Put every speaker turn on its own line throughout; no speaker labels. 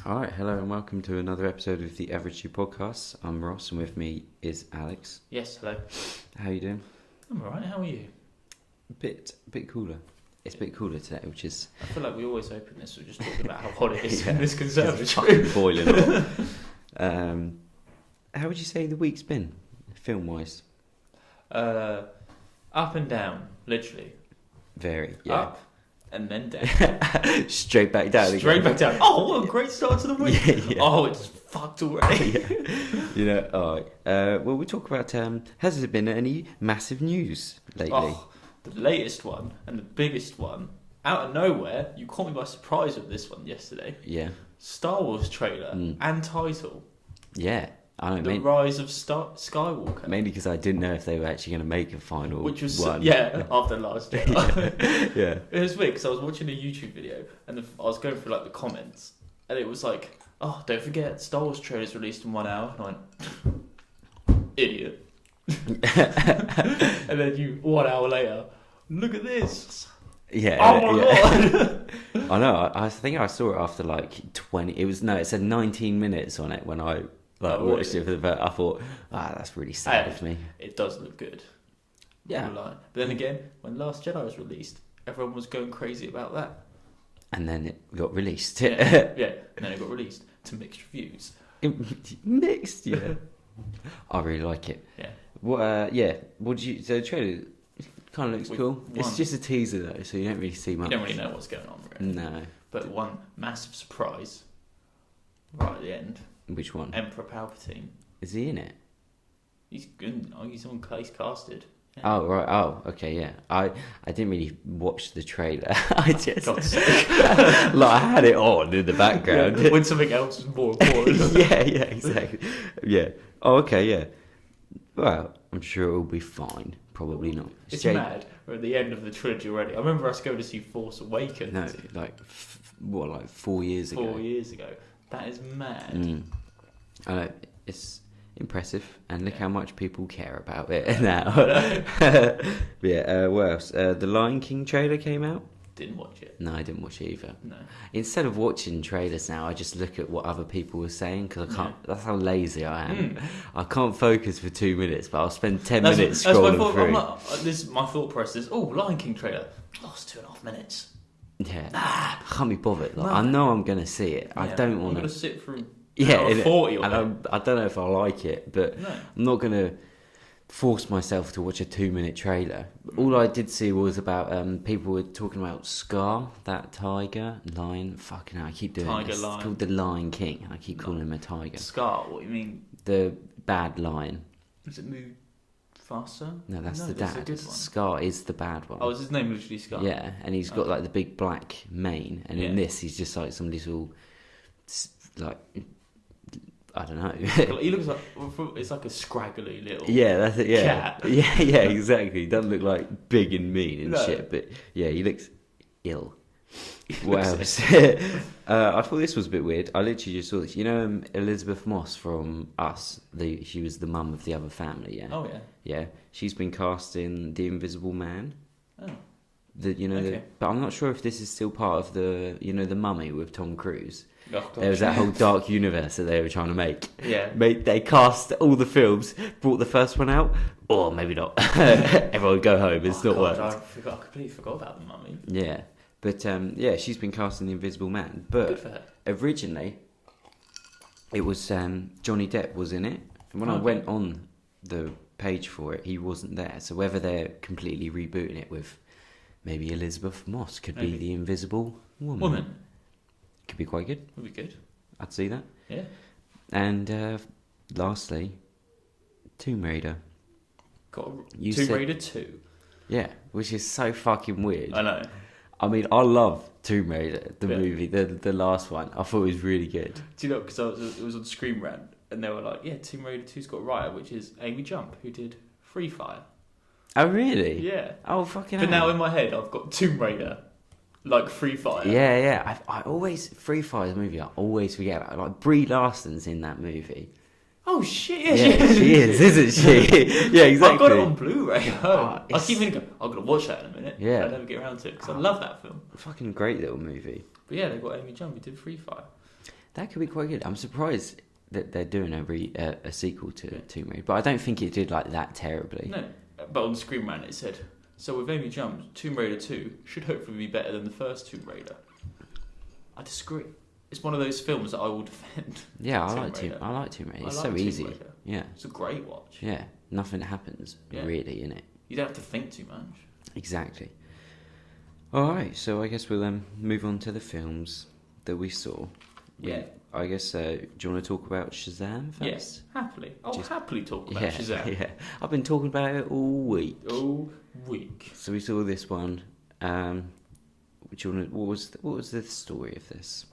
Alright, hello and welcome to another episode of the AV2 Podcast. I'm Ross and with me is Alex.
Yes, hello.
How are you doing?
I'm alright, how are you?
A bit cooler. It's a bit cooler today, which is...
I feel like we always open this with just talking about how hot it is in this
It's
conservatory.
fucking boiling hot. How would you say the week's been, film-wise?
Up and down, literally.
Very, yeah.
Up and then down.
Straight back down
Straight
again.
back down. Oh, what a great start to the week.
Yeah.
Oh, it's fucked already.
Alright. Well, we'll talk about, has there been any massive news lately?
Oh, the latest one and the biggest one, out of nowhere, you caught me by surprise with this one yesterday.
Yeah.
Star Wars trailer and title.
Yeah. I don't
The Rise of Skywalker.
Mainly because I didn't know if they were actually going to make a final
Which was,
one.
after last year.
Yeah.
It was weird because I was watching a YouTube video and I was going through like the comments and it was like, oh, don't forget, Star Wars trailer's released in 1 hour. And I went, idiot. And then 1 hour later, look at this.
Yeah.
Oh my god.
I know. I think I saw it after like 20. It said 19 minutes on it when I watched it for the first. I thought, that's really sad of me.
It does look good.
Yeah.
But then again, when Last Jedi was released, everyone was going crazy about that.
And then it got released.
Yeah. And then it got released to mixed reviews.
Mixed, yeah. I really like it.
Yeah.
What? Yeah. What did you? So the trailer kind of looks cool.
One.
It's just a teaser though, so you don't really see much.
You don't really know what's going on, really.
No.
But one massive surprise right at the end.
Which one?
Emperor Palpatine.
Is he in it?
He's good. Oh, he's casted. Yeah.
Oh right. Oh okay. Yeah. I didn't really watch the trailer. I just
God's sake.
I had it on in the background.
Yeah, when something else is more important.
yeah. Exactly. Yeah. Oh okay. Yeah. Well, I'm sure it'll be fine. Probably not.
It's mad. We're at the end of the trilogy already. I remember us going to see Force Awakens.
No, like 4 years ago.
4 years ago. That is mad.
I know, it's impressive, and look how much people care about it now. What else? The Lion King trailer came out.
Didn't watch it.
No, I didn't watch it either.
No.
Instead of watching trailers now, I just look at what other people were saying because I can't. That's how lazy I am. I can't focus for 2 minutes, but I'll spend 10 minutes scrolling through.
My thought process is, Lion King trailer. Lost 2.5 minutes.
Yeah, I can't be bothered. I know I'm gonna see it. I don't want
to sit through.
40 and I don't know if I like it, but
no.
I'm not gonna force myself to watch a 2-minute trailer. All I did see was about people were talking about Scar, that lion. Fucking hell, I keep doing
Tiger
this.
lion.
It's called the Lion King, and I keep calling him a tiger.
Scar? What do you mean?
The bad lion.
Does it move faster?
No, that's the
that's
dad.
a good one.
Scar is the bad one.
Oh, is his name literally Scar?
Yeah, and he's got like the big black mane, and in
Yeah.
this he's just like some little, like, I don't know.
He looks like it's like a scraggly little.
Yeah, that's it. Yeah,
cat.
yeah, exactly. He doesn't look like big and mean and
No.
shit, but yeah, he looks ill. What else? I thought this was a bit weird. I literally just saw this. You know, Elizabeth Moss from Us. She was the mum of the other family. Yeah.
Oh yeah.
Yeah, she's been cast in The Invisible Man.
Oh.
But I'm not sure if this is still part of the The Mummy with Tom Cruise.
Oh, God.
There was that whole dark universe that they were trying to make.
Yeah.
They cast all the films, brought the first one out, or maybe not. Everyone go home. It's not worked.
I completely forgot about the Mummy.
Yeah, but she's been cast in The Invisible Man.
Good
But
for her.
originally, it was Johnny Depp was in it, and when I went on the page for it, he wasn't there. So whether they're completely rebooting it with maybe Elizabeth Moss could be the Invisible Woman. Could be quite good.
Would be good.
I'd see that.
Yeah.
And lastly, Tomb Raider.
Got
You
Tomb
said-
Raider 2.
Yeah, which is so fucking weird.
I know.
I mean, I love Tomb Raider, the movie, the last one. I thought it was really good.
Do you know, because it was on Screen Rant, and they were like, yeah, Tomb Raider 2's got a writer, which is Amy Jump, who did Free Fire.
Oh, really?
Yeah.
Oh, fucking
But
hell.
now in my head, I've got Tomb Raider, like Free Fire.
Yeah. I always, Free Fire's a movie I always forget about. Like, Brie Larson's in that movie.
Oh shit!
Yeah, she is, isn't she? Yeah, exactly.
I've got it on Blu-ray. I
it's-
keep thinking, I'm gonna watch that in a minute.
Yeah.
I never get around to it because I love that film.
Fucking great little movie.
But yeah, they've got Amy Jump who did Free Fire.
That could be quite good. I'm surprised that they're doing a sequel to Tomb Raider, but I don't think it did like that terribly.
No, but on the Screen Rant it said, so with Amy Jump, Tomb Raider 2 should hopefully be better than the first Tomb Raider. I disagree. It's one of those films that I will defend.
Yeah, I like Tomb Raider. It's so easy. Yeah.
It's a great watch.
Yeah, nothing happens really in it.
You don't have to think too much.
Exactly. Alright, so I guess we'll move on to the films that we saw. I guess, do you want to talk about Shazam first?
Yes, happily. I'll happily talk about Shazam.
Yeah, I've been talking about it all week. So we saw this one. What was the story of this?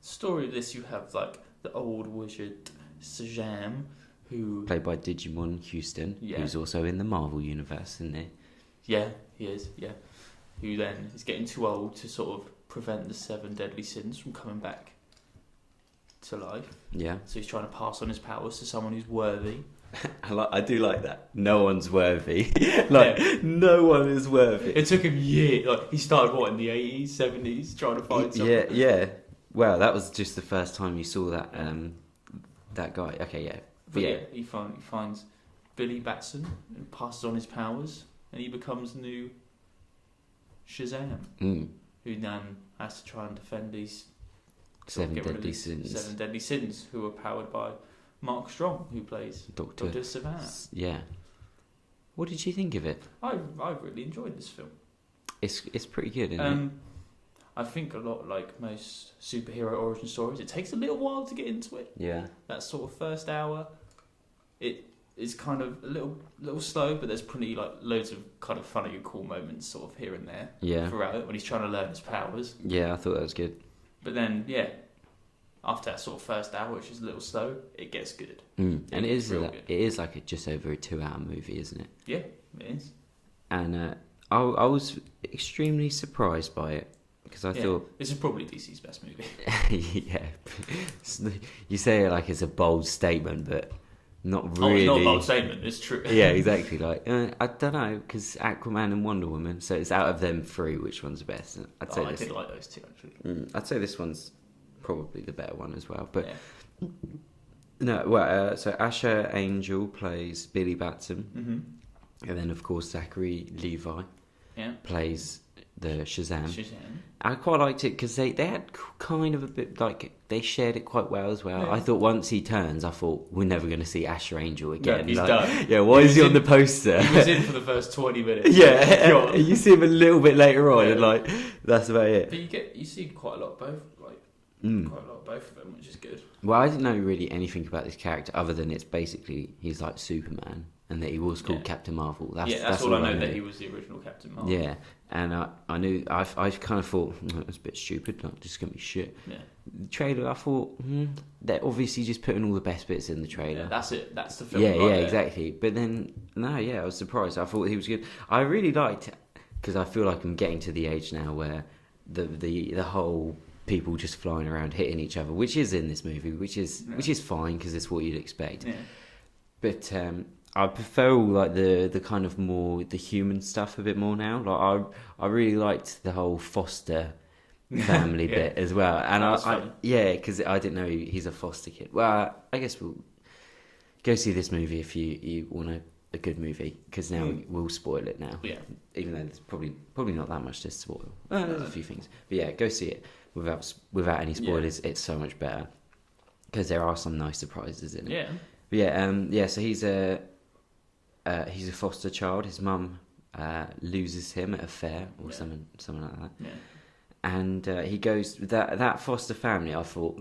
Story of this, you have like the old wizard Shazam, who
played by Digimon Houston, who's also in the Marvel universe, isn't he?
Yeah, he is. Yeah, who then is getting too old to sort of prevent the 7 deadly sins from coming back to life.
Yeah.
So he's trying to pass on his powers to someone who's worthy.
I do like that. No one's worthy. No one is worthy.
It took him years. Like, he started in the 80s, 70s, trying to find someone.
Yeah. Well, that was just the first time you saw that that guy. Okay, yeah.
But he finds Billy Batson and passes on his powers, and he becomes the new Shazam, who then has to try and defend these
7 deadly sins.
7 deadly sins, who are powered by Mark Strong, who plays Dr. Savannah.
Yeah. What did you think of it?
I really enjoyed this film.
It's pretty good, isn't it?
I think a lot like most superhero origin stories, it takes a little while to get into it.
Yeah.
That sort of first hour, it is kind of a little slow, but there's plenty loads of kind of funny and cool moments sort of here and there.
Yeah.
Throughout it when he's trying to learn his powers.
Yeah, I thought that was good.
But then after that sort of first hour, which is a little slow, it gets good.
And it is like just over a 2-hour movie, isn't it?
Yeah, it is.
And I was extremely surprised by it. Because I thought
this is probably DC's best movie.
Yeah, you say it like it's a bold statement, but not really.
It's not a bold statement. It's true.
Yeah, exactly. Like I don't know, because Aquaman and Wonder Woman. So it's out of them 3, which one's the best?
I did like those 2 actually.
I'd say this one's probably the better one as well. But no, well, so Asher Angel plays Billy Batson, and then of course Zachary Levi plays the Shazam. I quite liked it because they had kind of a bit they shared it quite well as well. I thought once he turns, I thought we're never going to see Asher Angel again.
No, he's done.
Yeah, why is he on the poster?
He was in for the first 20 minutes.
Yeah, you see him a little bit later on, and that's about it.
But you see quite a lot of both, quite a lot of both of them, which is good.
Well, I didn't know really anything about this character other than it's basically he's like Superman. And that he was called Captain Marvel. That's
all I know. That he was the original Captain Marvel.
Yeah, and I knew. I kind of thought it was a bit stupid. Like, this is gonna be shit.
Yeah.
The trailer, I thought they're obviously just putting all the best bits in the trailer.
Yeah, that's it. That's the film.
Yeah, exactly. But then I was surprised. I thought he was good. I really liked it because I feel like I'm getting to the age now where the whole people just flying around hitting each other, which is in this movie, which is fine because it's what you'd expect.
Yeah.
But I prefer all the kind of more the human stuff a bit more now. Like I really liked the whole foster family bit as well, and because I didn't know he's a foster kid. Well, I guess we'll go see this movie if you want a good movie, because now we'll spoil it now.
Yeah,
even though there's probably not that much to spoil. There's a few things, but go see it without any spoilers. It's so much better because there are some nice surprises in it.
Yeah,
but so he's a foster child. His mum loses him at a fair or something like that.
Yeah.
And he goes that foster family. I thought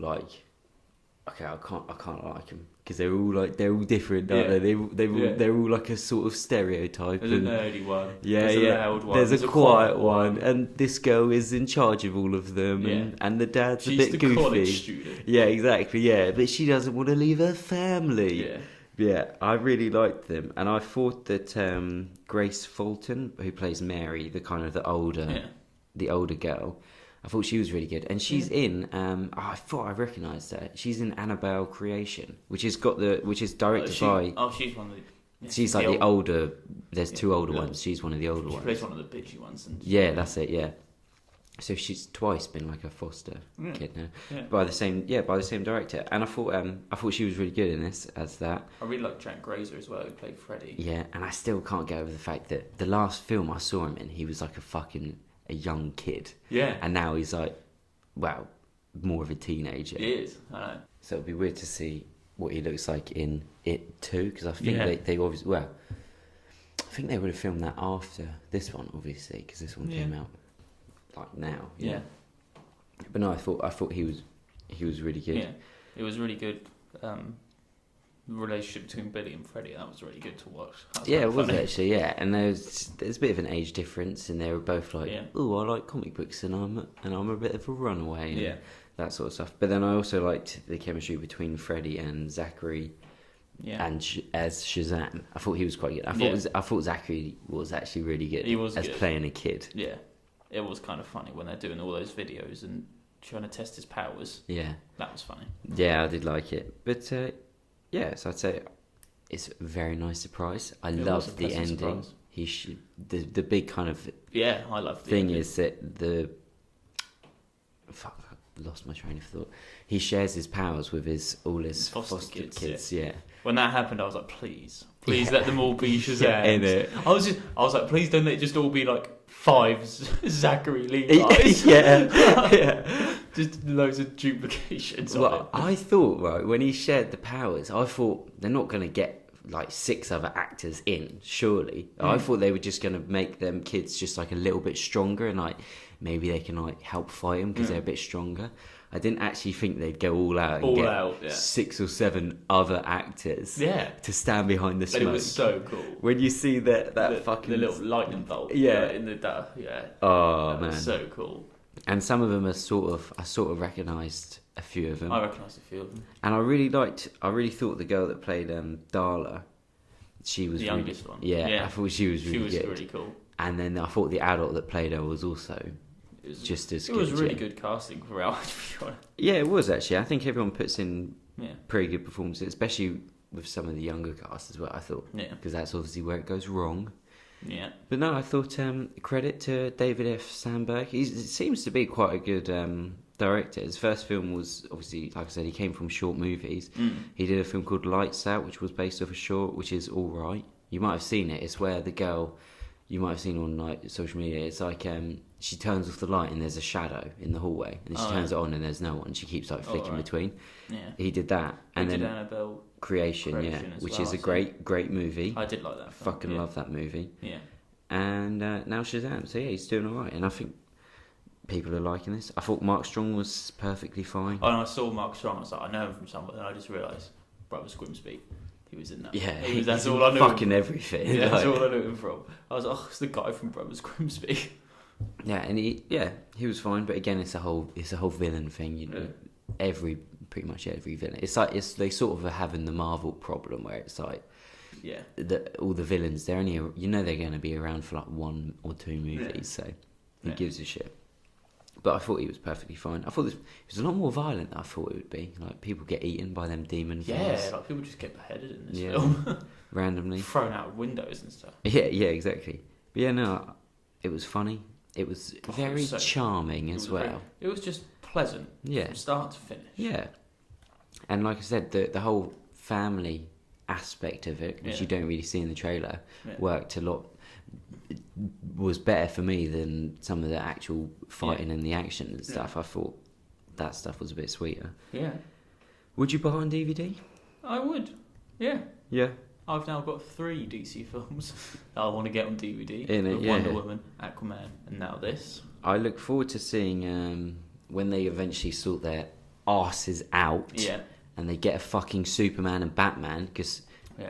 okay, I can't like them because they're all different, aren't they? They're all like a sort of stereotype.
There's a nerdy one.
Yeah,
there's a loud one.
There's a quiet one, and this girl is in charge of all of them, and the dad's a bit goofy.
College student.
Yeah, exactly. Yeah, but she doesn't want to leave her family.
Yeah.
Yeah, I really liked them, and I thought that Grace Fulton, who plays Mary, the older girl, I thought she was really good, and she's in. I thought I recognised her. She's in Annabelle Creation, which is directed by.
Oh, she's one of the. Yeah,
she's like the older. There's 2 older ones. She's one of the older ones.
She plays one of the bitchy ones.
Yeah, that's it. Yeah, So she's twice been like a foster kid now,
Yeah.
by the same director. And I thought she was really good in this as that.
I really like Jack Grazer as well, who played Freddy.
Yeah, and I still can't get over the fact that the last film I saw him in, he was like a young kid.
Yeah.
And now he's like, well, more of a teenager.
He is, I know.
So it'd be weird to see what he looks like in It too, because I think they obviously, well, I think they would have filmed that after this one, obviously, because this one came out like now.
Yeah.
But no, I thought he was really good.
Yeah, it was really good. The relationship between Billy and Freddie, that was really good to watch.
It was actually, and there's a bit of an age difference, and they were both like, oh, I like comic books, and I'm a bit of a runaway, and that sort of stuff. But then I also liked the chemistry between Freddie and Zachary, and as Shazam, I thought he was quite good. I thought Zachary was actually really good.
He was
as
good.
Playing a kid.
Yeah, it was kind of funny when they're doing all those videos and trying to test his powers.
Yeah,
that was funny.
Yeah, I did like it, but so I'd say it's a very nice surprise. I love the ending.
Surprise.
The big kind of
I love the
thing
ending.
is that I lost my train of thought. He shares his powers with all his foster kids. Yeah.
When that happened, I was like, please let them all be Shazam.
In it.
I was like, please don't let it just all be like 5 Zachary Levi's. Just loads of duplications.
Well, I thought when he shared the powers, I thought they're not going to get like 6 other actors in. Surely, I thought they were just going to make them kids just like a little bit stronger, and like maybe they can like help fight them because they're a bit stronger. I didn't actually think they'd go all out and get 6 or 7 other actors to stand behind the smoke.
But it was so cool.
When you see that fucking...
The little lightning bolt in the dark. Yeah.
Oh,
that
man.
was so cool.
And some of them I sort of recognised a few of them.
I recognised a few of them.
And I really thought the girl that played Darla, she was
the youngest one.
Yeah, I thought she was really good.
She was really cool.
And then I thought the adult that played her was also... just as good.
It was really good casting for Al.
Yeah, it was actually. I think everyone puts in pretty good performances, especially with some of the younger cast as well. I thought, because that's obviously where it goes wrong.
Yeah.
But no, I thought credit to David F. Sandberg. He seems to be quite a good director. His first film was obviously, like I said, he came from short movies. He did a film called Lights Out, which was based off a short, which is all right. You might have seen it. It's where the girl. You might have seen on like social media. It's like she turns off the light and there's a shadow in the hallway, and she turns it on and there's no one. She keeps like flicking between.
Yeah,
he did that, and then
Annabelle
Creation, which is a great movie.
I did like that.
Fucking love that movie.
Yeah,
and now Shazam. So he's doing all right, and I think people are liking this. I thought Mark Strong was perfectly fine.
Oh, and I saw Mark Strong. I was like, I know him from somewhere, and I just realised Brothers Grimsby. He was in that.
Yeah,
that's all I knew.
Fucking everything.
Yeah, that's all I knew him from. I was like, it's the guy from Brothers Grimsby.
Yeah, and he was fine, but again, it's a whole villain thing, you know. Pretty much every villain. It's like they sort of are having the Marvel problem where it's like, all the villains they're only they're going to be around for like 1 or 2 movies, so who gives a shit. But I thought he was perfectly fine. I thought it was a lot more violent than I thought it would be. Like, people get eaten by them demon things.
Yeah, like people just get beheaded in this film.
Randomly.
Thrown out of windows and stuff.
Yeah, exactly. But yeah, no, it was funny. It was very charming as well.
It was just pleasant from start to finish.
Yeah. And like I said, the whole family aspect of it, which you don't really see in the trailer, worked a lot. Was better for me than some of the actual fighting and the action and stuff. I thought that stuff was a bit sweeter.
Yeah.
Would you buy it on DVD?
I would. Yeah.
Yeah.
I've now got 3 DC films that I want to get on DVD. Wonder Woman, Aquaman, and now this.
I look forward to seeing when they eventually sort their arses out.
Yeah.
And they get a fucking Superman and Batman, because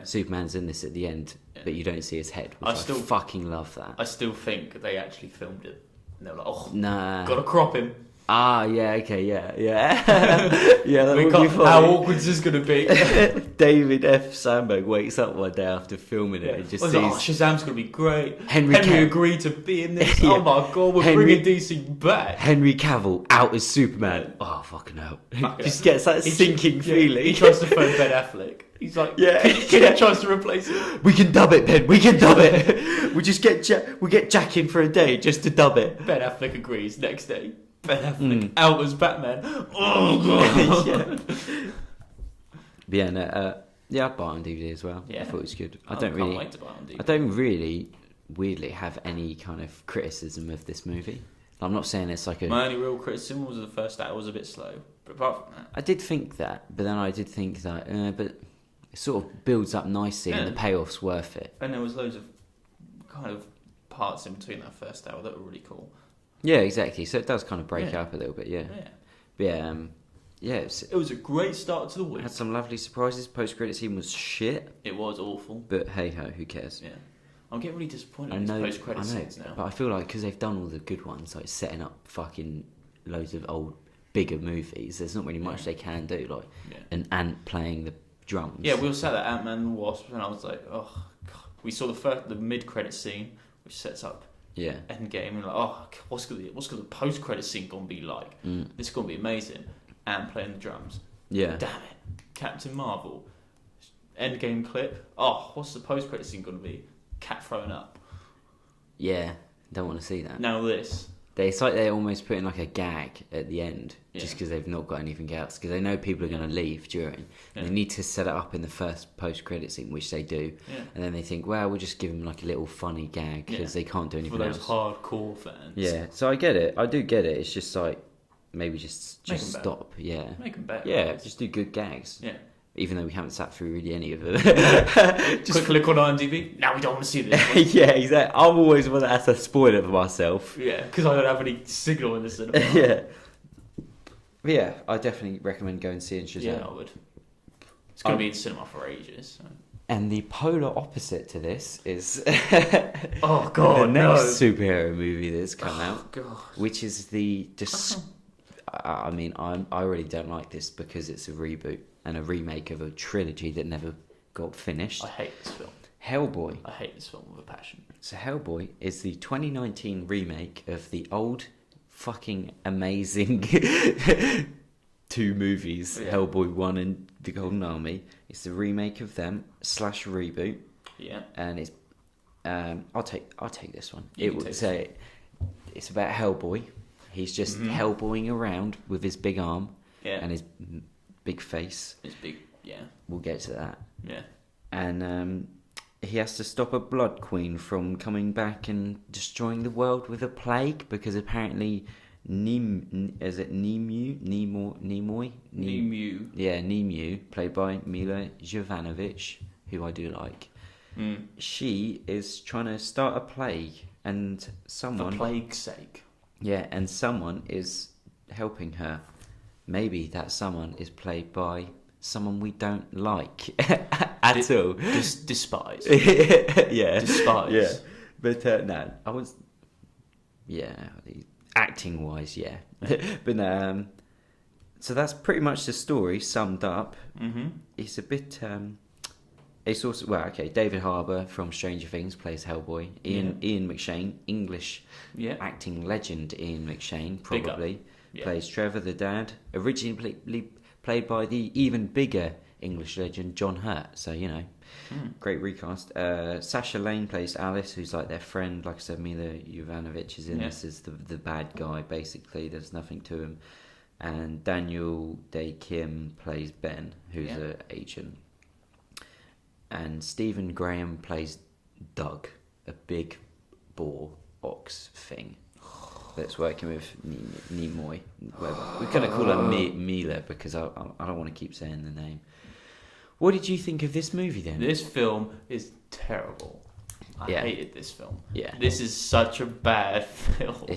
Superman's in this at the end, but you don't see his head, which I fucking love that.
I still think they actually filmed it. And they were like,
nah.
Gotta crop him.
Yeah, okay, yeah. Yeah, that would be funny.
How awkward is this going to be?
David F. Sandberg wakes up one day after filming it and just sees...
Shazam's going to be great.
Henry
agreed to be in this. Yeah. Oh my god, we're bringing DC back.
Henry Cavill out as Superman. Oh, fucking hell. Just gets that sinking feeling.
He tries to phone Ben Affleck. He's like, he tries to replace him.
We can dub it, Ben. We can dub it. We just get Jack in for a day just to dub it.
Ben Affleck agrees. Next day, Ben Affleck out as Batman. Oh god.
I'd buy it on DVD as well. Yeah. I thought it was good. I can't wait to buy it on DVD. I don't really, weirdly, have any kind of criticism of this movie. I'm not saying it's like
My only real criticism was the first act was a bit slow. But apart from that...
I did think that, but then I did think that... but it sort of builds up nicely and the payoff's worth it.
And there was loads of kind of parts in between that first hour that were really cool.
Yeah, exactly. So it does kind of break up a little bit, yeah. But
it was a great start to the week.
Had some lovely surprises. Post-credit scene was shit.
It was awful.
But hey-ho, who cares?
Yeah. I'm getting really disappointed in these post-credit scenes now.
But I feel like because they've done all the good ones, like setting up fucking loads of old, bigger movies, there's not really much they can do. Like an ant playing the drums.
Yeah, we all sat at Ant-Man and the Wasp, and I was like, oh, God. We saw the mid-credit scene, which sets up Endgame, and like, oh, what's the post-credit scene gonna be like? This is gonna be amazing. Ant playing the drums.
Yeah.
Damn it. Captain Marvel. Endgame clip. Oh, what's the post-credit scene gonna be? Cat thrown up.
Yeah, don't want to see that.
Now this.
It's like they're almost putting like a gag at the end, just because they've not got anything else. Because they know people are going to leave during. And they need to set it up in the first post-credit scene, which they do. Yeah. And then they think, well, we'll just give them like a little funny gag because they can't do anything else.
For those hardcore fans.
Yeah, so I get it. I do get it. It's just like, maybe just stop. Yeah.
Make them better.
Yeah, just do good gags.
Yeah.
Even though we haven't sat through really any of them.
Just click on IMDb. Now we don't want to see this.
Yeah, exactly. I'm always one that has to spoil it for myself.
Yeah, because I don't have any signal in the cinema.
Yeah, I definitely recommend going and seeing Shazam.
Yeah, I would. It's going to be in cinema for ages. So.
And the polar opposite to this is
oh god,
the next superhero movie that's come out,
god.
Which is the I mean, I really don't like this because it's a reboot and a remake of a trilogy that never got finished.
I hate this film.
Hellboy.
I hate this film with a passion.
So Hellboy is the 2019 remake of the old fucking amazing two movies, Hellboy 1 and The Golden Army. It's the remake of them / reboot.
Yeah.
And it's I'll take this one. It would say it's about Hellboy. He's just Hellboying around with his big arm and his big face.
His big,
We'll get to that.
Yeah.
And he has to stop a blood queen from coming back and destroying the world with a plague because apparently Nimoy? Yeah, Nimoy, played by Mila Jovanovic, who I do like. She is trying to start a plague and someone...
For plague's sake.
Yeah, and someone is helping her. Maybe that someone is played by someone we don't like at all.
Despise.
Yeah.
Despise.
Yeah. But no, I was... Yeah, acting-wise, yeah. But no, so that's pretty much the story summed up. It's a bit... It's also... Well, okay, David Harbour from Stranger Things plays Hellboy. Ian McShane, English acting legend Ian McShane, probably, plays Trevor the dad. Originally played by the even bigger English legend John Hurt. So, you know, great recast. Sasha Lane plays Alice, who's like their friend. Like I said, Mila Jovanovic is in this as the bad guy, basically. There's nothing to him. And Daniel Day Kim plays Ben, who's an agent. And Stephen Graham plays Doug, a big boar ox thing that's working with Nimoy. We're going to call her Mila because I don't want to keep saying the name. What did you think of this movie then?
This film is terrible. I hated this film.
Yeah.
This is such a bad film.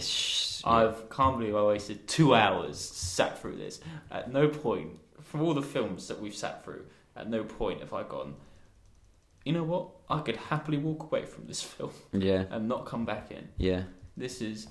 I can't believe I wasted 2 hours sat through this. At no point, from all the films that we've sat through, at no point have I gone, you know what? I could happily walk away from this film.
Yeah.
And not come back in.
Yeah.
This is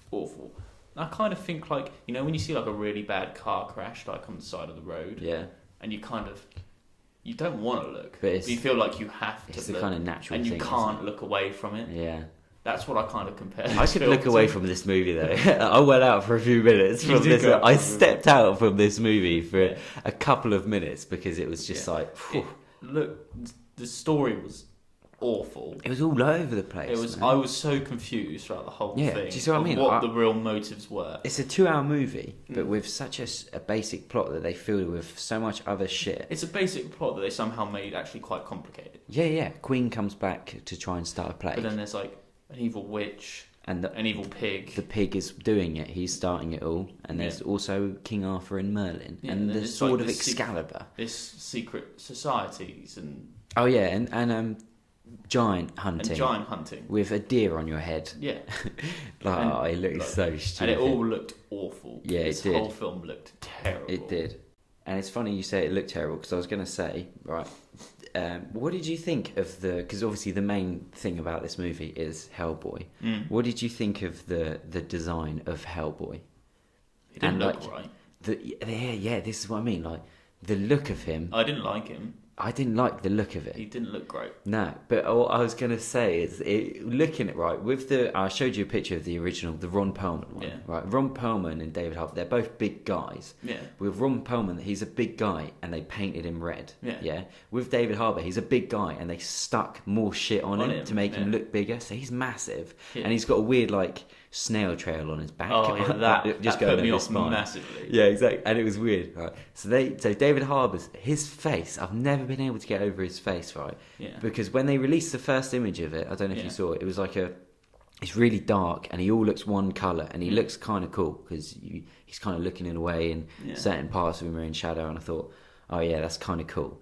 awful. I kind of think like, you know, when you see like a really bad car crash like on the side of the road,
yeah,
and you don't want to look,
but
you feel like you have to.
It's
look,
the kind of natural
and
thing,
you can't look away from it.
Yeah.
That's what I kind of compare.
I could look away from this movie though. I went out for a few minutes from this. I stepped out from this movie for a couple of minutes because it was just like,
look, the story was awful.
It was all over the place.
It was. Man. I was so confused throughout the whole thing.
Do you see what I mean?
What the real motives were.
It's a 2-hour movie, but with such a basic plot that they fill with so much other shit.
It's a basic plot that they somehow made actually quite complicated.
Yeah. Queen comes back to try and start a plague.
But then there's like an evil witch and an evil pig.
The pig is doing it. He's starting it all. And there's also King Arthur and Merlin and the Sword of Excalibur.
This secret societies and
giant hunting with a deer on your head.
Yeah,
it looked so stupid,
and it all looked awful.
Yeah,
this whole film looked terrible.
It did, and it's funny you say it looked terrible because I was going to say, right, what did you think of because obviously the main thing about this movie is Hellboy. What did you think of the design of Hellboy?
It didn't look right.
This is what I mean. Like the look of him,
I didn't like him.
I didn't like the look of it.
He didn't look great.
No, but what I was going to say is, looking at with I showed you a picture of the original, the Ron Perlman one.
Yeah.
Right, Ron Perlman and David Harbour, they're both big guys.
Yeah.
With Ron Perlman, he's a big guy, and they painted him red.
Yeah.
Yeah. With David Harbour, he's a big guy, and they stuck more shit on him to make him look bigger. So he's massive, and he's got a weird snail trail on his back.
Oh, yeah, that put me off massively.
Yeah, exactly, and it was weird. Right, so David Harbour's face, I've never been able to get over his face, right?
Yeah.
Because when they released the first image of it, I don't know if you saw it. It was like it's really dark, and he all looks one colour, and he looks kind of cool because he's kind of looking in a way, and certain parts of him are in shadow, and I thought, oh yeah, that's kind of cool.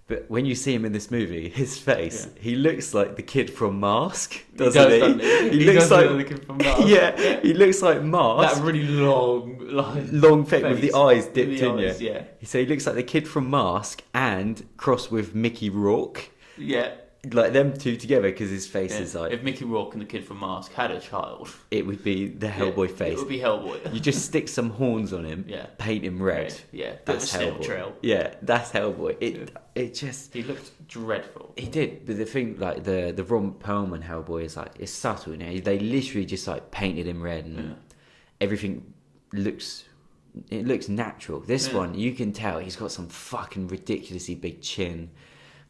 But when you see him in this movie, his face, he looks like the kid from Mask, doesn't he? He looks like the kid from Mask. Yeah, he looks like Mask.
That really long
face with the eyes dipped in.
Yeah.
So he looks like the kid from Mask and crossed with Mickey Rourke.
Yeah.
Like them two together, because his face is like...
If Mickey Rourke and the kid from Mask had a child...
It would be the Hellboy face.
It would be Hellboy.
You just stick some horns on him, paint him red.
Yeah,
that's Hellboy.
Trail.
Yeah, that's Hellboy. It just...
He looked dreadful.
He did, but the thing, the Ron Perlman Hellboy is it's subtle, you know? They literally just painted him red, and everything looks... It looks natural. This one, you can tell he's got some fucking ridiculously big chin.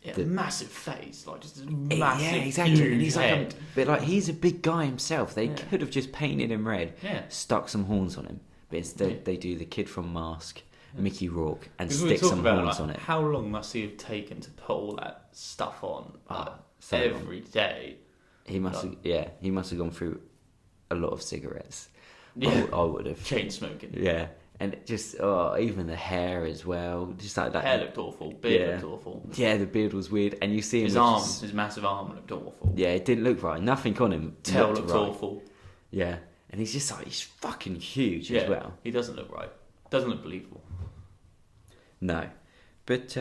Yeah, massive face, just a massive,
exactly. And he's
head.
But he's a big guy himself. They could have just painted him red, stuck some horns on him, but instead they do the kid from Mask, Mickey Rourke, and stick some horns on it.
How long must he have taken to put all that stuff on every day?
He must have gone through a lot of cigarettes. Yeah, I would have
chain smoking.
Yeah. And just, even the hair as well. Just like that.
Hair looked awful. Beard looked awful.
Yeah, the beard was weird. And you see him...
His massive arm looked awful.
Yeah, it didn't look right. Nothing on him.
Tail looked awful.
Yeah. And he's just he's fucking huge as well.
He doesn't look right. Doesn't look believable.
No. But,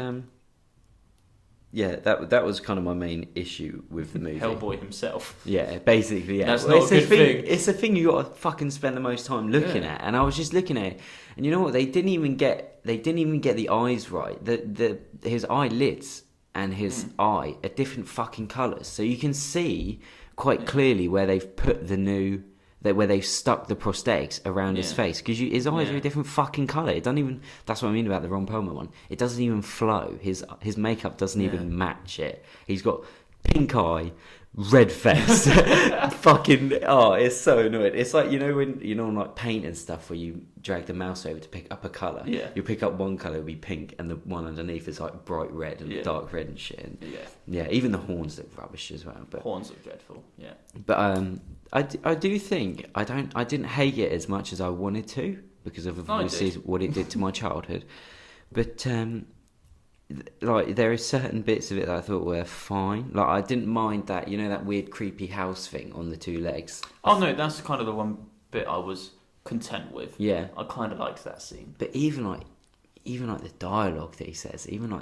yeah, that was kind of my main issue with the movie.
Hellboy himself.
Yeah, basically, yeah.
That's not a good thing.
It's a thing you got to fucking spend the most time looking at. And I was just looking at it, and you know what? They didn't even get the eyes right. His eyelids and his eye are different fucking colours, so you can see quite clearly where they've put where they've stuck the prosthetics around his face, because his eyes are a different fucking colour. It doesn't even. That's what I mean about the Ron Perlman one. It doesn't even flow. His makeup doesn't even match it. He's got pink eye, red face. Fucking it's so annoying. It's like, you know, when on paint and stuff where you drag the mouse over to pick up a colour. Yeah. You pick up one colour, it'll be pink, and the one underneath is bright red and dark red and shit. And yeah, even the horns look rubbish as well. But
horns look dreadful. Yeah.
But I do think I didn't hate it as much as I wanted to, because of obviously what it did to my childhood. But there are certain bits of it that I thought were fine. I didn't mind that, you know, that weird creepy house thing on the two legs.
Oh no, that's kind of the one bit I was content with. Yeah, I kind of liked that scene.
But even the dialogue that he says, even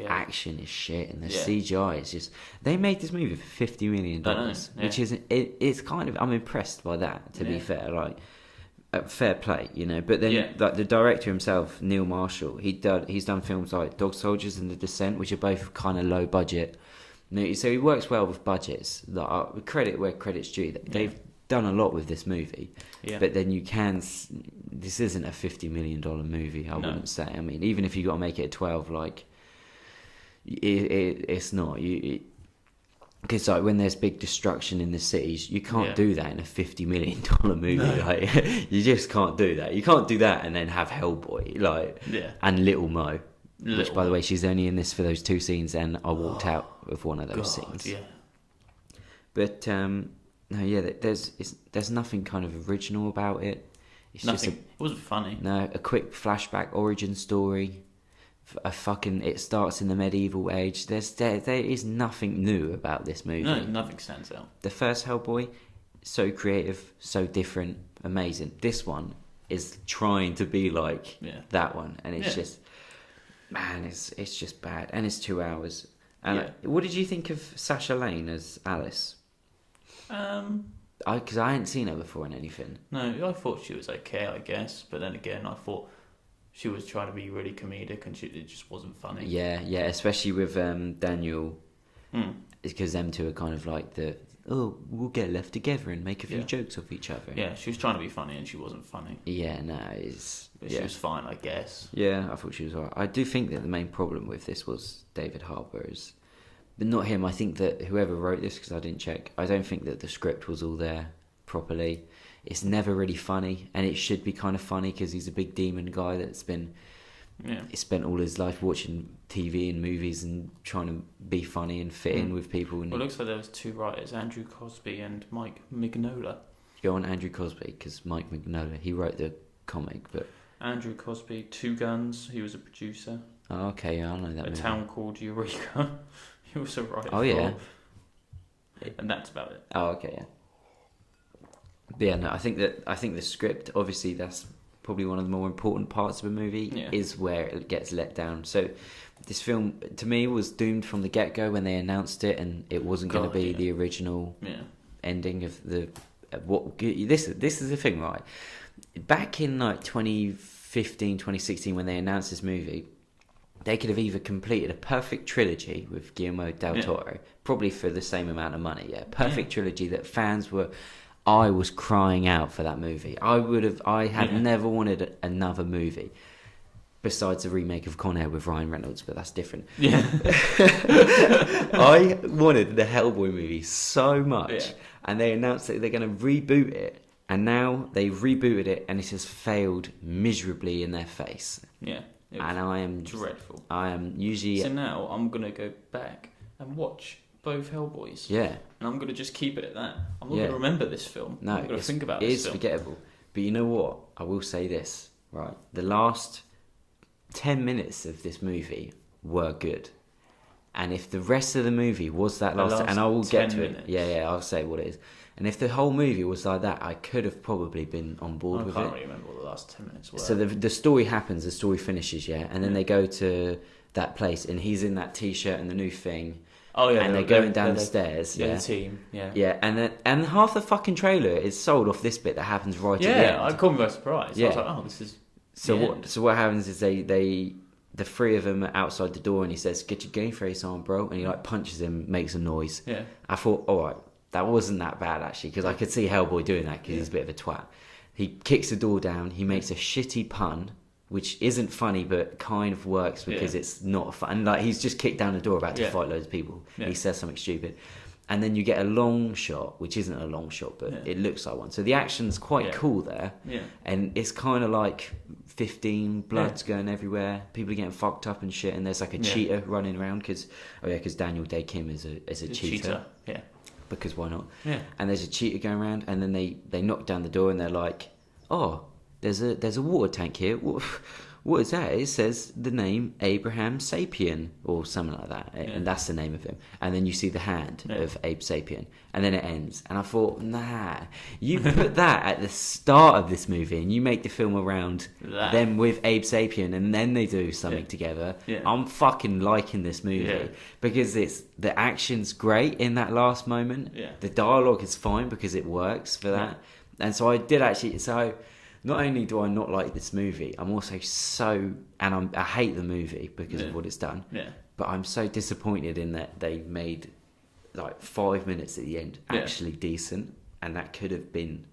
action is shit, and the CGI is just... They made this movie for $50 million, which is... It's kind of... I'm impressed by that, to be fair. fair play, you know. But then, like the director himself, Neil Marshall, he's done films like Dog Soldiers and The Descent, which are both kind of low budget. So he works well with budgets. Like, credit where credit's due. They've done a lot with this movie, but then this isn't a $50 million movie. I wouldn't say. I mean, even if you got to make it a 12, like it's not. Because like when there's big destruction in the cities, you can't do that in a $50 million movie. No. Like, you just can't do that. You can't do that and then have Hellboy, and Little Mo. Which, by the way, she's only in this for those 2 scenes, and I walked out of one of those scenes. Yeah. But there's nothing kind of original about it. It's
nothing. It wasn't funny.
No, a quick flashback origin story. It starts in the medieval age. There is nothing new about this movie.
No, nothing stands out.
The first Hellboy, so creative, so different, amazing. This one is trying to be like that one, and it's just. Man, it's just bad, and it's 2 hours. And what did you think of Sasha Lane as Alice? Because I hadn't seen her before in anything.
No, I thought she was okay, I guess, but then again, I thought she was trying to be really comedic, and it just wasn't funny.
Yeah, especially with Daniel, because them two are kind of like we'll get left together and make a few jokes of each other.
Yeah, she was trying to be funny and she wasn't funny.
Yeah, no,
she was fine, I guess.
Yeah, I thought she was alright. I do think that the main problem with this was David Harbour's, but not him. I think that whoever wrote this, because I didn't check, I don't think that the script was all there properly. It's never really funny, and it should be kind of funny because he's a big demon guy that's been... He spent all his life watching TV and movies and trying to be funny and fit in with people. And
it looks like there was 2 writers, Andrew Cosby and Mike Mignola.
Go on Andrew Cosby, because Mike Mignola, he wrote the comic, but...
Andrew Cosby, 2 Guns, he was a producer.
Oh, okay, I know that.
A Town Called Eureka, he was a writer.
Oh, yeah.
And that's about it.
Oh, okay, yeah. But yeah, no, I think the script, obviously, that's probably one of the more important parts of a movie, is where it gets let down. So this film, to me, was doomed from the get-go when they announced it, and it wasn't going to be the original ending of the... This is the thing, right? Back in like 2015, 2016, when they announced this movie, they could have either completed a perfect trilogy with Guillermo del Toro, probably for the same amount of money, perfect trilogy that fans were... I was crying out for that movie. I had never wanted another movie besides a remake of Con Air with Ryan Reynolds, but that's different. Yeah. I wanted the Hellboy movie so much, and they announced that they're going to reboot it, and now they've rebooted it, and it has failed miserably in their face.
Yeah.
And I am
dreadful.
I am usually...
So now I'm going to go back and watch both Hellboys.
Yeah.
And I'm going to just keep it at that. I'm not going to remember this film.
No,
I'm going to think about this
film. It is
film.
forgettable. But you know what? I will say this, right? The last 10 minutes of this movie were good. And if the rest of the movie was that last and I will get to it. Yeah, I'll say what it is. And if the whole movie was like that, I could have probably been on board with it.
I can't really remember what the last 10 minutes were.
So the story happens, the story finishes, and then they go to that place, and he's in that T-shirt and the new thing.
Oh yeah,
and they're going down the stairs.
The team.
Yeah, and half the fucking trailer is sold off this bit that happens right at the end.
Yeah, I caught me by surprise. I was like, oh, this is.
So what happens is the 3 of them are outside the door, and he says, "Get your game face on, bro," and he like punches him, makes a noise.
Yeah.
I thought, all right, that wasn't that bad actually, because I could see Hellboy doing that because he's a bit of a twat. He kicks the door down. He makes a shitty pun, which isn't funny but kind of works because it's not fun. Like, he's just kicked down the door about to fight loads of people. He says something stupid, and then you get a long shot, which isn't a long shot, but it looks like one. So the action's quite cool there, and it's kind of like 15 bloods going everywhere. People are getting fucked up and shit, and there's like a cheetah running around because Daniel Day Kim is a cheetah.
Yeah.
Because why not?
Yeah.
And there's a cheetah going around, and then they knock down the door, and they're like, "Oh, there's a water tank here. What is that?" It says the name Abraham Sapien or something like that, and that's the name of him. And then you see the hand of Abe Sapien, and then it ends. And I thought, nah, you put that at the start of this movie, and you make the film around them with Abe Sapien, and then they do something together. Yeah. I'm fucking liking this movie because the action's great in that last moment.
Yeah.
The dialogue is fine because it works for that, and so I did actually. So not only do I not like this movie, I'm also I hate the movie because of what it's done.
Yeah.
But I'm so disappointed in that they made like 5 minutes at the end actually decent, and that could have been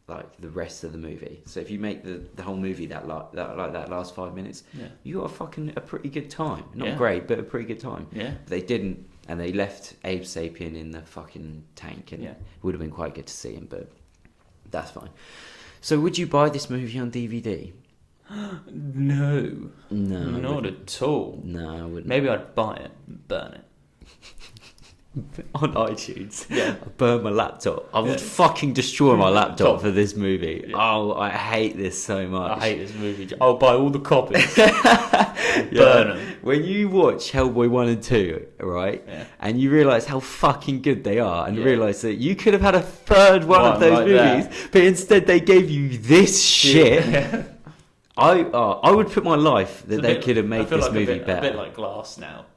like the rest of the movie. So if you make the whole movie that last 5 minutes, you got a pretty good time. Not great, but a pretty good time.
Yeah.
They didn't, and they left Abe Sapien in the fucking tank, and it would have been quite good to see him, but that's fine. So would you buy this movie on DVD?
No.
No.
Not at all.
No, I wouldn't.
Maybe I'd buy it and burn it.
On iTunes.
Yeah.
I burn my laptop. I would fucking destroy my laptop for this movie. Yeah. Oh, I hate this so much.
I hate this movie. I'll buy all the copies. Burn them.
When you watch Hellboy 1 and 2, right? Yeah. And you realise how fucking good they are, and realise that you could have had a third one of those like movies, but instead they gave you this shit. Yeah. I would put my life that they could have made this movie better.
A bit like Glass now.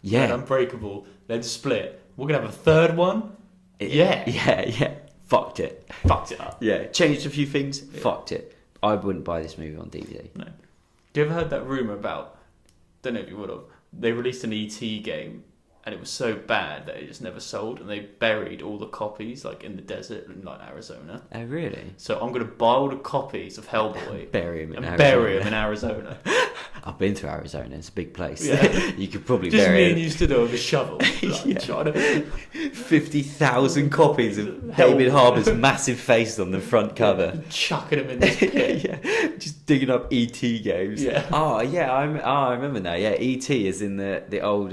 Yeah.
Then Unbreakable, then Split. We're going to have a third one?
Yeah. Fucked it.
Fucked it up.
Yeah. Changed a few things. Yeah. Fucked it. I wouldn't buy this movie on DVD.
No. Do you ever heard that rumour about, don't know if you would have, they released an E.T. game and it was so bad that it just never sold, and they buried all the copies like in the desert in like Arizona.
Oh really?
So I'm going to buy all the copies of Hellboy
bury them
in Arizona.
I've been to Arizona. It's a big place.
Yeah.
You could probably
just
bury
me and you stood there with a shovel. Like, trying to
50,000 copies of David Harbour's massive face on the front cover.
Chucking them in this pit.
Just digging up E.T. games.
Yeah.
I remember now. Yeah, E.T. is in the old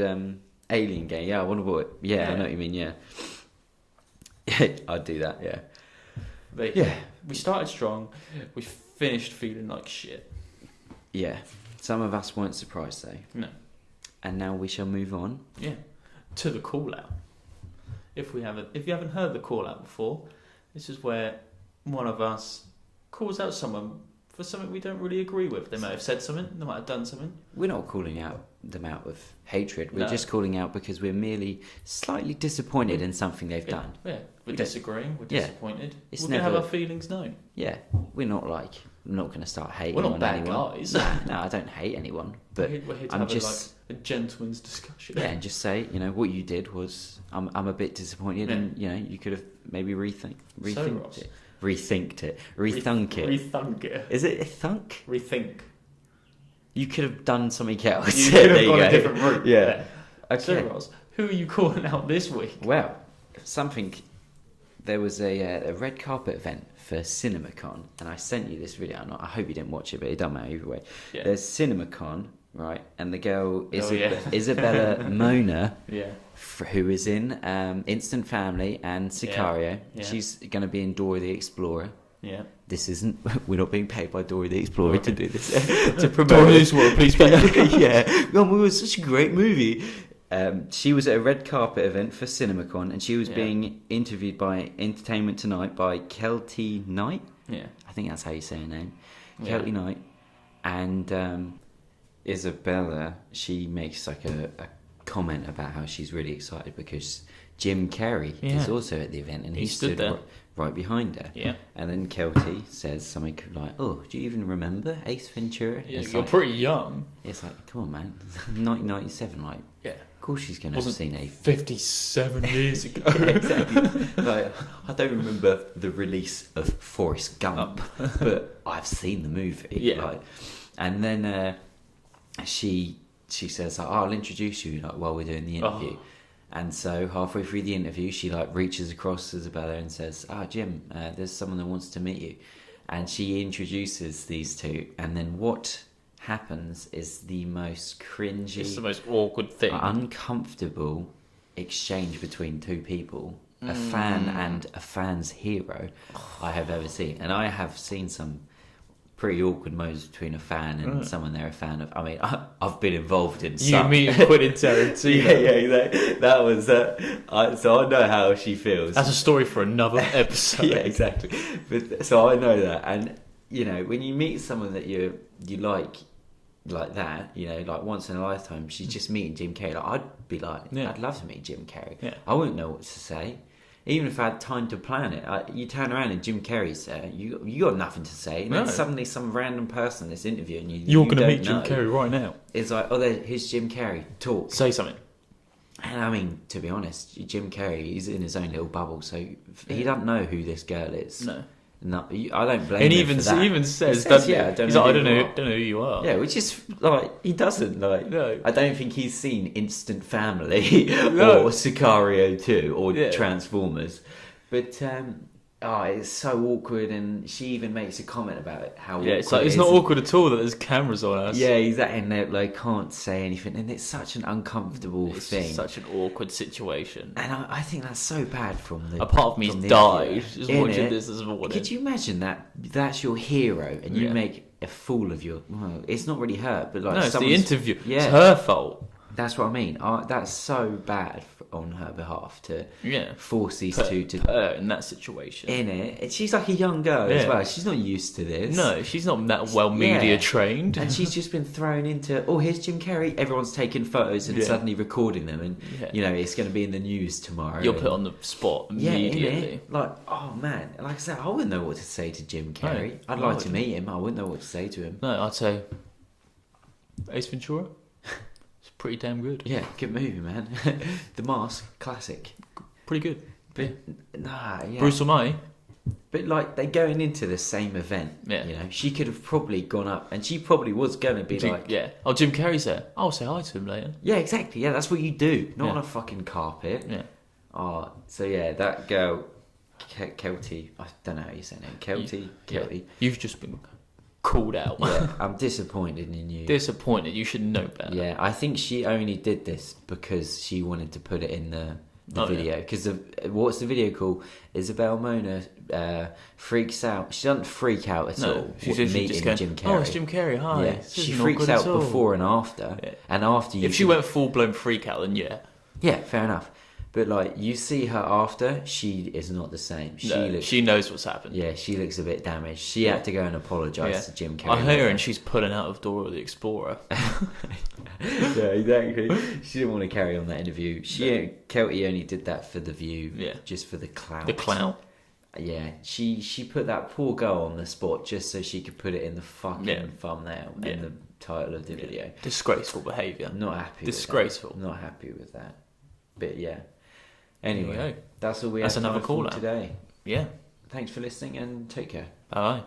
Alien game. Yeah, I wonder what. Yeah, I know what you mean. Yeah, I'd do that. Yeah.
But we started strong. We finished feeling like shit.
Yeah. Some of us weren't surprised though.
No.
And now we shall move on.
Yeah. To the call out. If you haven't heard the call out before, this is where one of us calls out someone for something we don't really agree with. They might have said something, they might have done something.
We're not calling them out of hatred. We're just calling out because we're merely slightly disappointed in something they've done.
Yeah. We're disagreeing, we're disappointed. We're
going
to have our feelings known.
Yeah. We're not going to start hating
on anyone.
We're not
bad guys.
No, I don't hate anyone. But
we're here to have a gentleman's discussion.
Yeah, and just say, what you did was, I'm a bit disappointed, and you could have maybe rethinked it. Rethink it.
Rethunk it.
Is it a thunk?
Rethink.
You could have done something else.
You could have gone a different route.
Yeah. Okay.
So, Ross, who are you calling out this week?
Well, there was a red carpet event for CinemaCon, and I sent you this video. I hope you didn't watch it, but it doesn't matter either way. Yeah. There's CinemaCon, right? And the girl Isabella Mona, who is in Instant Family and Sicario. Yeah. She's going to be in Dora the Explorer. Yeah. This isn't. We're not being paid by Dora the Explorer to do this. To promote
Dora the Explorer, please pay.
Yeah. It was such a great movie. She was at a red carpet event for CinemaCon, and she was being interviewed by Entertainment Tonight by Kelty Knight. Yeah. I think that's how you say her name. Kelty Knight. And Isabella, she makes like a comment about how she's really excited because Jim Carrey is also at the event, and he stood there. Right behind her. Yeah. And then Kelty says something like, "Oh, do you even remember Ace Ventura?"
Yeah, you're pretty young.
It's like, come on, man. 1997, like. Yeah. Of course she's going to have seen
57 years ago.
Exactly. Like, I don't remember the release of Forrest Gump, but I've seen the movie. Yeah. Like, and then she says, like, I'll introduce you while we're doing the interview. Oh. And so halfway through the interview, she reaches across to Isabella and says, Jim, there's someone that wants to meet you. And she introduces these two. And then what happens is the most cringy...
It's the most awkward thing.
Uncomfortable exchange between two people. A fan and a fan's hero I have ever seen. And I have seen some pretty awkward moments between a fan and someone they're a fan of. I mean, I've been involved in some.
You meet Quentin Tarantino.
Exactly. That was so I know how she feels.
That's a story for another episode.
Yeah, exactly. But so I know that, and when you meet someone that you like that, like once in a lifetime, she's just meeting Jim Carrey. Like, I'd be like, I'd love to meet Jim Carrey. Yeah. I wouldn't know what to say. even if I had time to plan it, you turn around and Jim Carrey's there. You got nothing to say, and then suddenly some random person that's interviewing you.
You're going to meet Jim Carrey right now.
It's like, here's Jim Carrey. Talk.
Say something.
And I mean, to be honest, Jim Carrey, he's in his own little bubble, so he doesn't know who this girl is. No, I don't blame him for that.
He even says,
I don't know
who you are.
Yeah, which is like he doesn't like.
No.
I don't think he's seen Instant Family or Sicario 2 or Transformers, but it's so awkward, and she even makes a comment about it. How
it's like it's not awkward at all that there's cameras on us.
Yeah, exactly, and they like can't say anything, and it's such an uncomfortable thing.
It's such an awkward situation,
and I think that's so bad from the.
A part of me's died just watching this as morning.
Could you imagine that's your hero, and you make a fool of your? Well, it's not really her, but like
no, it's the interview.
Yeah,
it's her fault.
That's what I mean. That's so bad on her behalf to force these two to
put her in that situation.
In it, and she's like a young girl as well. She's not used to this.
No, she's not that well media trained,
and she's just been thrown into. Oh, here's Jim Carrey. Everyone's taking photos and suddenly recording them, and it's going to be in the news tomorrow.
You're put on the spot immediately.
Like, oh man, like I said, I wouldn't know what to say to Jim Carrey. I'd like to meet him. I wouldn't know what to say to him.
No, I'd say Ace Ventura. Pretty damn good.
Yeah, good movie, man. The Mask, classic.
Pretty good.
But,
Bruce Almighty.
But like they're going into the same event. Yeah. You know, she could have probably gone up, and she probably was going to be
oh, Jim Carrey's there. I'll say hi to him later.
Yeah, exactly. Yeah, that's what you do. Not on a fucking carpet.
Yeah.
Oh, so that girl, Kelty. I don't know how you say her name. Kelty.
Yeah. You've just been called out.
Yeah, I'm disappointed in you.
Disappointed. You should know better.
Yeah, I think she only did this because she wanted to put it in the video. Because what's the video called? Isabel Mona freaks out. She doesn't freak out at all. She's meeting Jim Carrey.
Oh, it's Jim Carrey. Hi.
Yeah, she freaks out before and after. Yeah. And after
if she went full blown freak out, then
yeah, fair enough. But like you see her after, she is not the same.
She knows what's happened.
Yeah, she looks a bit damaged. She had to go and apologise to Jim Carrey.
I heard her, and she's pulling out of Dora the Explorer.
Yeah, exactly. She didn't want to carry on that interview. Kelty only did that for the view, just for the clout.
The clout.
Yeah, she put that poor girl on the spot just so she could put it in the fucking thumbnail and the title of the video.
Disgraceful behaviour.
I'm not happy.
Disgraceful.
I'm not happy with that. But yeah. Anyway, that's all we have
another
time
call
for today.
Yeah.
Thanks for listening and take care.
Bye.